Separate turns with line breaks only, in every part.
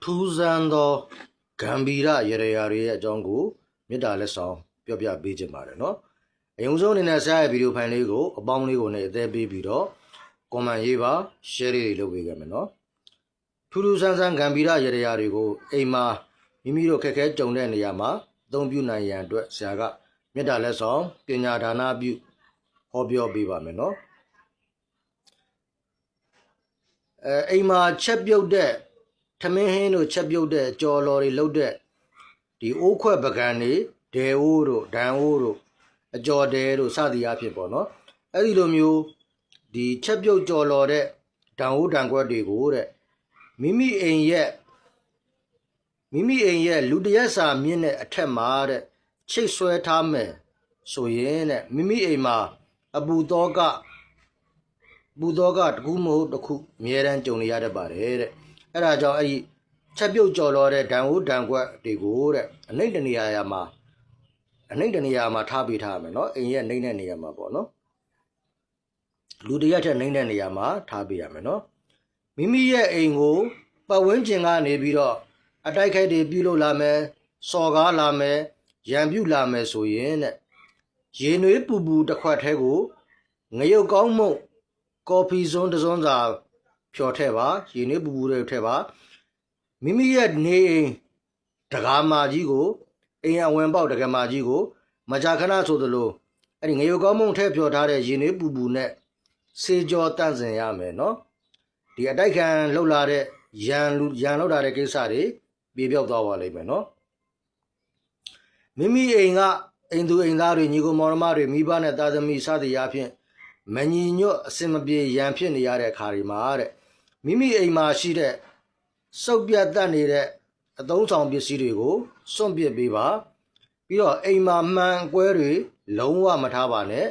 ထူးဆန်းသောဂံဗီရရရတွေရဲ့အကြောင်းကိုမေတ္တာလက်ဆောင်ပြောပြပေးခြင်းပါတယ်နော်အရင်ဆုံးအနေနဲ့ဆရာရဲ့ဗီဒီယိုဖိုင်လေးကိုအပေါင်းလေးကိုနဲ့အသေးပေးပြီးတော့ comment ရေးပါ share လေးလုပ်ပေးကြမယ်နော်ထူးထူးဆန်းဆန်းဂံဗီရရရတွေကိုအိမ်မှာမိမိတို့ခက်ခဲကြုံတဲ့နေရာမှာအသုံးပြုနိုင်ရန်အတွက်ဆရာကမေတ္တာလက်ဆောင်ပညာဒါနပြုဟောပြောပေးပါမယ်နော်အိမ်မှာချက်ပြုတ်တဲ့ထမင်းဟင်းတို့ချက်ပြုတ်တဲ့ကြော်လော်တွေလုပ်တဲ့ဒီအိုးခွက်ပကံတွေဒဲအိုးတို့ဒန်အိုးတို့အကြော်ဒဲတို့စသည်အဖြစ်ပေါ့နော်အဲ့ဒီလိုမျိုးဒီချက်ပြုတ်ကြော်လော်တဲ့ဒန်အိုးဒန်ခွက်တွေကိုတဲ့မိမိအိမ်ရဲ့လူတရက်စာမြင့်တဲ့အထက်မှာတဲ့ချိတ်ဆွဲထားမယ်ဆိုရင်တဲ့မိမိအိမ်မှာအပူသောကတခုမဟုတ်တခုအများတန်းကြုံနေရတတ်ပါတယ်တဲ့အဲ့ဒါကြောင့်အဲ့ဒီချက်ပြုတ်ကြော်လော်တဲ့ဒန်အိုးဒန်ခွက်တွေကိုတဲ့အနှိမ့်တနေရာမှာထားပေးထားရမယ်နော်အိမ်ရဲ့နှိမ့်တဲ့နေရာမှာပေါ့နော်လူတရက်ထက်နှိမ့်တဲ့နေရာမှာထားပေးရမယ်နော်မိမိရဲ့အိမ်ကိုပတ်ဝန်းကျင်ကနေပြီးတော့အတိုက်ခိုက်တွေပြုလုပ်လာမယ်စော်ကားလာမယ်ရန်ပြုလာမယ်ဆိုရင်တဲ့ရေနွေးပူပူတစ်ခွက်ထဲကိုငရုတ်ကောင်းမုန့်ကော်ဖီစွန်းတစ်စွန်းစာဖြော်ထည့်ပါရေနွေးပူပူတွေထည့်ပါမိမိရဲ့နေအိမ်တကားမာကြီးကိုအိမ်အဝင်ပေါက်တကားမာကြီးကိုမကြာခဏဆိုသလိုအဲ့ဒီငရုတ်ကောင်းမုန့်ထည့်ဖြော်ထားတဲ့ရေနွေးပူပူနဲ့စေကြောတန့်စင်ရမယ်နော်ဒီအတိုက်ခံလှုပ်လာတဲ့ရန်လှုပ်လာတဲ့ကိစ္စတွေပြေပြောက်သွားပါလိမ့်မယ်နော်မိမိအိမ်ကအိမ်သူအိမ်သားတွေညီကိုမောင်နှမတွေမိဘနဲ့သားသမီးစသည်အဖြစ်မညီညွတ်အစင်မပြေရန်ဖြစ်နေရတဲ့အခါတွေမှာတဲ့မိမိအိမ်မှာရှိတဲ့စုပ်ပြတ်တတ်နေတဲ့အသုံးဆောင်ပစ္စည်းတွေကိုစွန့်ပစ်ပေးပါပြီးတော့အိမ်မှာမှန်ကွဲတွေလုံးဝမထားပါနဲ့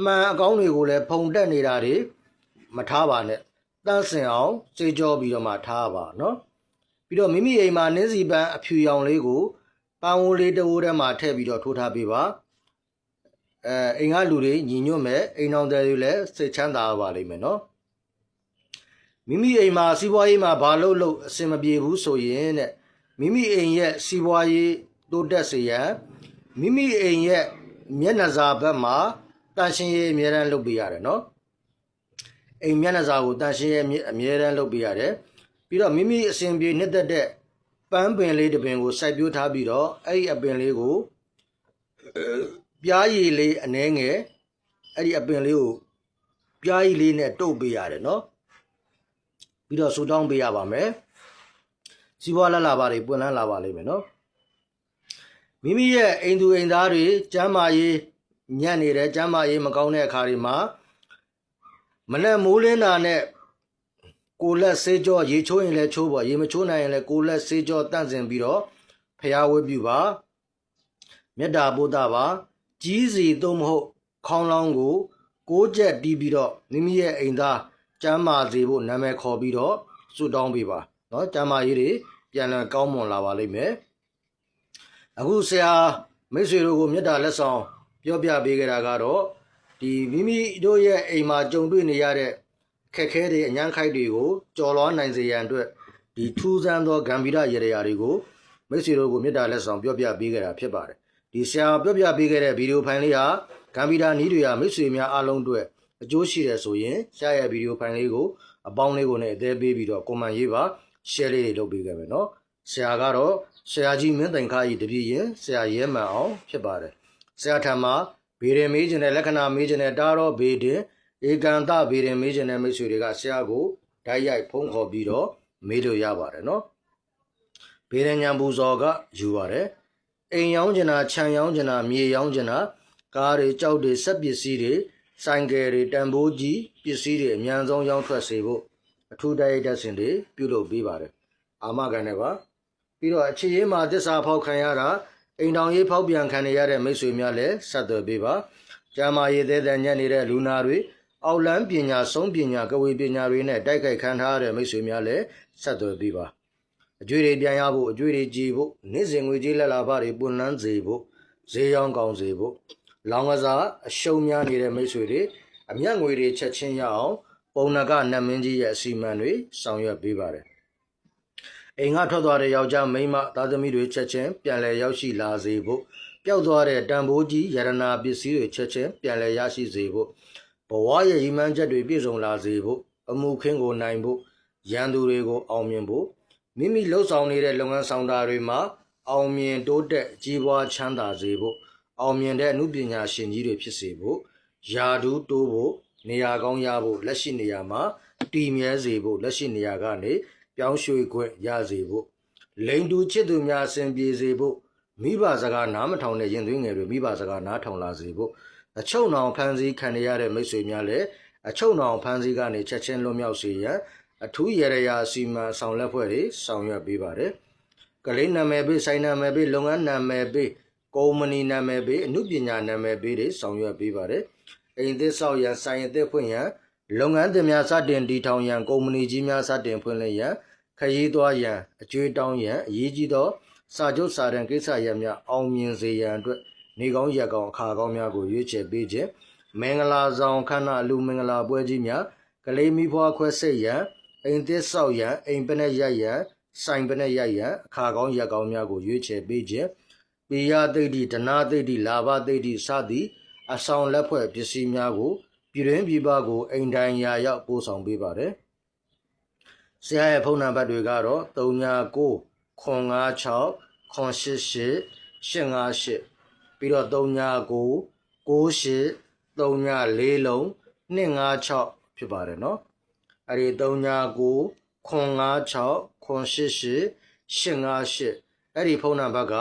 မှန်အကောင်းတွေကိုလည်းဖုံတက်နေတာတွေမထားပါနဲ့တန့်စင်အောင်စေကြောပြီးတော့မှထားပါနော်ပြီးတော့မိမိအိမ်မှာနင်းစီပန်းအဖြူရောင်လေးကိုပန်းဝိုးလေးတဝိုးထဲမှာထည့်ပြီးတော့ထိုးထားပေးပါအိမ်ကလူတွေညီညွတ်မဲ့အိမ်တော်တွေလည်းစိတ်ချမ်းသာပါလိမ့်မယ်နော်မိမိအိမ်မှာစီးပွားရေးမှာဘာလို့အဆင်မပြေဘူးဆိုရင်တဲ့မိမိအိမ်ရဲ့စီးပွားရေးတိုးတက်စေရန်မိမိအိမ်ရဲ့မျက်နှာစာဘက်မှာတန်ရှင်းရေးအမြဲတမ်းလုပ်ပေးရတယ်နော်အိမ်မျက်နှာစာကိုတန်ရှင်းရေးအမြဲတမ်းလုပ်ပေးရတယ်ပြီးတော့မိမိအစဉ်ပြေနှစ်သက်တဲ့ပန်းပင်လေးတစ်ပင်ကိုစိုက်ပျိုးထားပြီးတော့အဲ့ဒီအပင်လေးကိုပြားရည်လေးအနှဲငယ်အဲ့ဒီအပင်လေးကိုပြားရည်လေးနဲ့တုပ်ပေးရတယ်နော်ပြီးတော့ဆူတောင်းပေးရပါမယ်စီးပွားလာပါတွေပွင့်လန်းလာပါလိမ့်မယ်နော်မိမိရဲ့အိမ်သူအိမ်သားတွေကျမ်းမာရေးညံ့နေတယ်ကျမ်းမာရေးမကောင်းတဲ့အခါတွေမှာမနဲ့မိုးလင်းတာနဲ့ကိုလက်ဆေးကြောရေချိုးရင်လည်းချိုးပေါ့ရေမချိုးနိုင်ရင်လည်းကိုလက်ဆေးကြောတန့်စင်ပြီးတော့ဖျားဝဲပြုပါမေတ္တာပို့တာပါကြီးစီသို့မဟုတ်ခေါင်းလောင်းကို6ချက်တီးပြီးတော့မိမိရဲ့အိမ်သားကျမ်းမာစေဖို့နာမည်ခေါ်ပြီးတော့ဆုတောင်းပေးပါเนาะကျမ်းမာရေးတွေပြန်လည်ကောင်းမွန်လာပါလိမ့်မယ်အခုဆရာမိတ်ဆွေတို့ကိုမေတ္တာလက်ဆောင်ပြောပြပေးခဲ့တာကတော့ဒီမိမိတို့ရဲ့အိမ်မှာကြုံတွေ့နေရတဲ့ခက်ခဲတဲ့အញ្ញမ်းခိုက်တွေကိုကြော်လွှားနိုင်စေရန်အတွက်ဒီထူးဆန်းသောဂံဗီရရရတွေကိုမိတ်ဆွေတို့ကိုမေတ္တာလက်ဆောင်ပြောပြပေးခဲ့တာဖြစ်ပါတယ်ဒီဆရာပြောပြပေးခဲ့တဲ့ဗီဒီယိုဖိုင်လေးဟာဂံဗီရနည်းတွေကမိတ်ဆွေများအားလုံးအတွက်အကျိုးရှိတယ်ဆိုရင်ဆရာရဲ့ဗီဒီယိုဖိုင်လေးကိုအပေါင်းလေးကိုနဲ့အသေးပေးပြီးတော့ comment ရေးပါ share လေးတွေလုပ်ပေးခဲ့မယ်နော်ဆရာကတော့ဆရာကြီးမင်းသိန်ခါကြီးတပြည့်ရင်ဆရာရဲမှန်အောင်ဖြစ်ပါတယ်ဆရာထံမှာဘေရင်မေးခြင်းနဲ့လက္ခဏာမေးခြင်းနဲ့တားတော့ဘေတင်ဧကန်တဘေရင်မေးခြင်းနဲ့မိတ်ဆွေတွေကဆရာကိုဓာတ်ရိုက်ဖုန်းခေါ်ပြီးတော့မေးလို့ရပါတယ်နော်ဘေရင်ညာပူဇော်ကယူပါတယ်အိမ်ရောင်းကျင်တာခြံရောင်းကျင်တာမြေရောင်းကျင်တာကားတွေကြောက်တွေစက်ပစ္စည်းတွေဆိုင်ကယ်တွေတန်ဖိုးကြီးပစ္စည်းတွေအများဆုံးရောင်းထွက်စေဖို့အထူးတိုက်ရိုက်စင်တွေပြုလုပ်ပေးပါတယ်အာမခံနဲ့ပါပြီးတော့အခြေရေးမှာသစ္စာဖောက်ခံရတာအိမ်တော်ရေးဖောက်ပြန်ခံရတဲ့မိတ်ဆွေများလည်းဆက်သွယ်ပေးပါကျမ်းမာရေးသေးတဲ့ညံ့နေတဲ့လူနာတွေအောက်လန်းပညာဆုံးပညာကဝေပညာတွေနဲ့တိုက်ခိုက်ခံထားရတဲ့မိတ်ဆွေများလည်းဆက်သွယ်ပေးပါအကျွေးတွေပြန်ရဖို့အကျွေးတွေကြည်ဖို့နေ့စဉ်ငွေကြေးလက်လာဖတွေပွင့်လန်းစေဖို့ဈေးရောင်းကောင်းစေဖို့လောင်ကစားအရှုံးများနေတဲ့မိတ်ဆွေတွေအမျက်ငွေတွေချက်ချင်းရအောင်ပုံနကနတ်မင်းကြီးရဲ့အစီအမံတွေဆောင်ရွက်ပေးပါတယ် အိမ်ကထွက်သွားတဲ့ယောက်ျားမိန်းမသားသမီးတွေချက်ချင်းပြန်လည်ရောက်ရှိလာစေဖို့ပျောက်သွားတဲ့တန်ဖိုးကြီးယရနာပစ္စည်းတွေချက်ချင်းပြန်လည်ရရှိစေဖို့ဘဝရဲ့ရည်မှန်းချက်တွေပြည့်စုံလာစေဖို့အမှုခင်းကိုနိုင်ဖို့ရန်သူတွေကိုအောင်မြင်ဖို့မိမိလှုပ်ဆောင်နေတဲ့လုပ်ငန်းဆောင်တာတွေမှာအောင်မြင်တိုးတက်ကြီးပွားချမ်းသာစေဖို့အောင်မြင်တဲ့အမှုပညာရှင်ကြီးတွေဖြစ်စေဖို့ယာဒူးတိုးဖို့နေရာကောင်းရဖို့လက်ရှိနေရာမှာတည်မြဲစေဖို့လက်ရှိနေရာကနေပြောင်းရွှေ့ခွင့်ရစေဖို့လိန်တူချစ်သူများအစဉ်ပြေစေဖို့မိဘစကားနားမထောင်တဲ့ရင်သွေးငယ်တွေမိဘစကားနားထောင်လာစေဖို့အချုံနောင်ဖန်စီခံရတဲ့မိတ်ဆွေများလည်းအချုံနောင်ဖန်စီကနေချက်ချင်းလွတ်မြောက်စေရန်အထူးရရရာစီမံဆောင်လက်ဖွဲ့တွေဆောင်ရွက်ပေးပါတယ်ကလေးနာမည်ပေးဆိုင်နာမည်ပေးလုပ်ငန်းနာမည်ပေးကုမ္ပဏီနာမည်ပေးအမှုပညာနာမည်ပေးတွေဆောင်ရွက်ပေးပါတယ်အိမ်သစ်ဆောက်ရန်ဆိုင်အသစ်ဖွင့်ရန်လုပ်ငန်းသစ်များစတင်တည်ထောင်ရန်ကုမ္ပဏီကြီးများစတင်ဖွင့်လှစ်ရန်ခရီးသွားရန်အကျွေးတောင်းရန်အရေးကြီးသောစာချုပ်စာတမ်းကိစ္စရပ်များအောင်မြင်စေရန်အတွက်နေကောင်းရက်ကောင်းအခါကောင်းများကိုရွေးချယ်ပေးခြင်းမင်္ဂလာဆောင်ခန္ဓာလူမင်္ဂလာပွဲကြီးများကလေးမိဖွားခွဲစိတ်ရန်အိမ်သစ်ဆောက်ရန်အိမ်ပနက်ရိုက်ရန်ဆိုင်ပနက်ရိုက်ရန်အခါကောင်းရက်ကောင်းများကိုရွေးချယ်ပေးခြင်းပိယသိတိဒနာသိတိလာဘသိတိစသည်အဆောင်လက်ဖွဲ့ပစ္စည်းများကိုပြည်တွင်းပြည်ပကိုအိမ်တိုင်းရာရောက်ပို့ဆောင်ပေးပါတယ်ဆရာရဲ့ဖုန်းနံပါတ်တွေကတော့39 956 988 858ပြီးတော့39 98 34လုံး256ဖြစ်ပါတယ်เนาะအဲ့ဒီ39 956 988 858အဲ့ဒီဖုန်းနံပါတ်က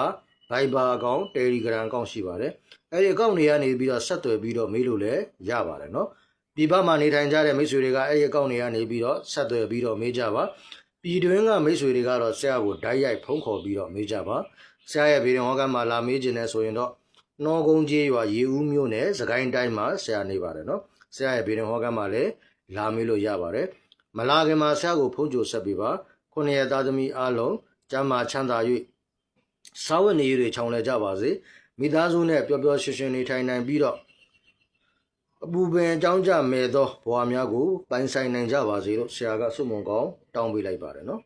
Viber အကောင့် Telegram အကောင့်ရှိပါတယ်အဲ့ဒီအကောင့်တွေကနေပြီးတော့ဆက်သွယ်ပြီးတော့မေးလို့လည်းရပါတယ်เนาะပြည်ပမှာနေထိုင်ကြတဲ့မိတ်ဆွေတွေကအဲ့ဒီအကောင့်တွေကနေပြီးတော့ဆက်သွယ်ပြီးတော့မေးကြပါပြည်တွင်းကမိတ်ဆွေတွေကတော့ဆရာကိုဓာတ်ရိုက်ဖုန်းခေါ်ပြီးတော့မေးကြပါဆရာရဲ့ဗီဒီယိုဟောကမှာလာမေးခြင်းနဲ့ဆိုရင်တော့နှောကုန်းကြီးရွာရေဦးမြို့နယ်စကိုင်းတိုင်းမှာဆရာနေပါတယ်เนาะဆရာရဲ့ဗီဒီယိုဟောကမှာလည်းလာမေးလို့ရပါတယ်မလာခင်မှာဆရာကိုဖုန်းကြိုဆက်ပေးပါခုနှစ်ရက်သားသမီးအားလုံးကျမ်းမာချမ်းသာ၍စာဝတ်နေရည်ချောင်းလဲကြပါစေမိသားစုနဲ့ပျော်ပျော်ရွှင်ရွှင်နေထိုင်နိုင်ပြီးတော့အပူပင်အကြောင်းကြမဲ့သောဘဝများကိုပိုင်ဆိုင်နိုင်ကြပါစေလို့ဆရာကဆုမွန်ကောင်းတောင်းပေးလိုက်ပါတယ်နော်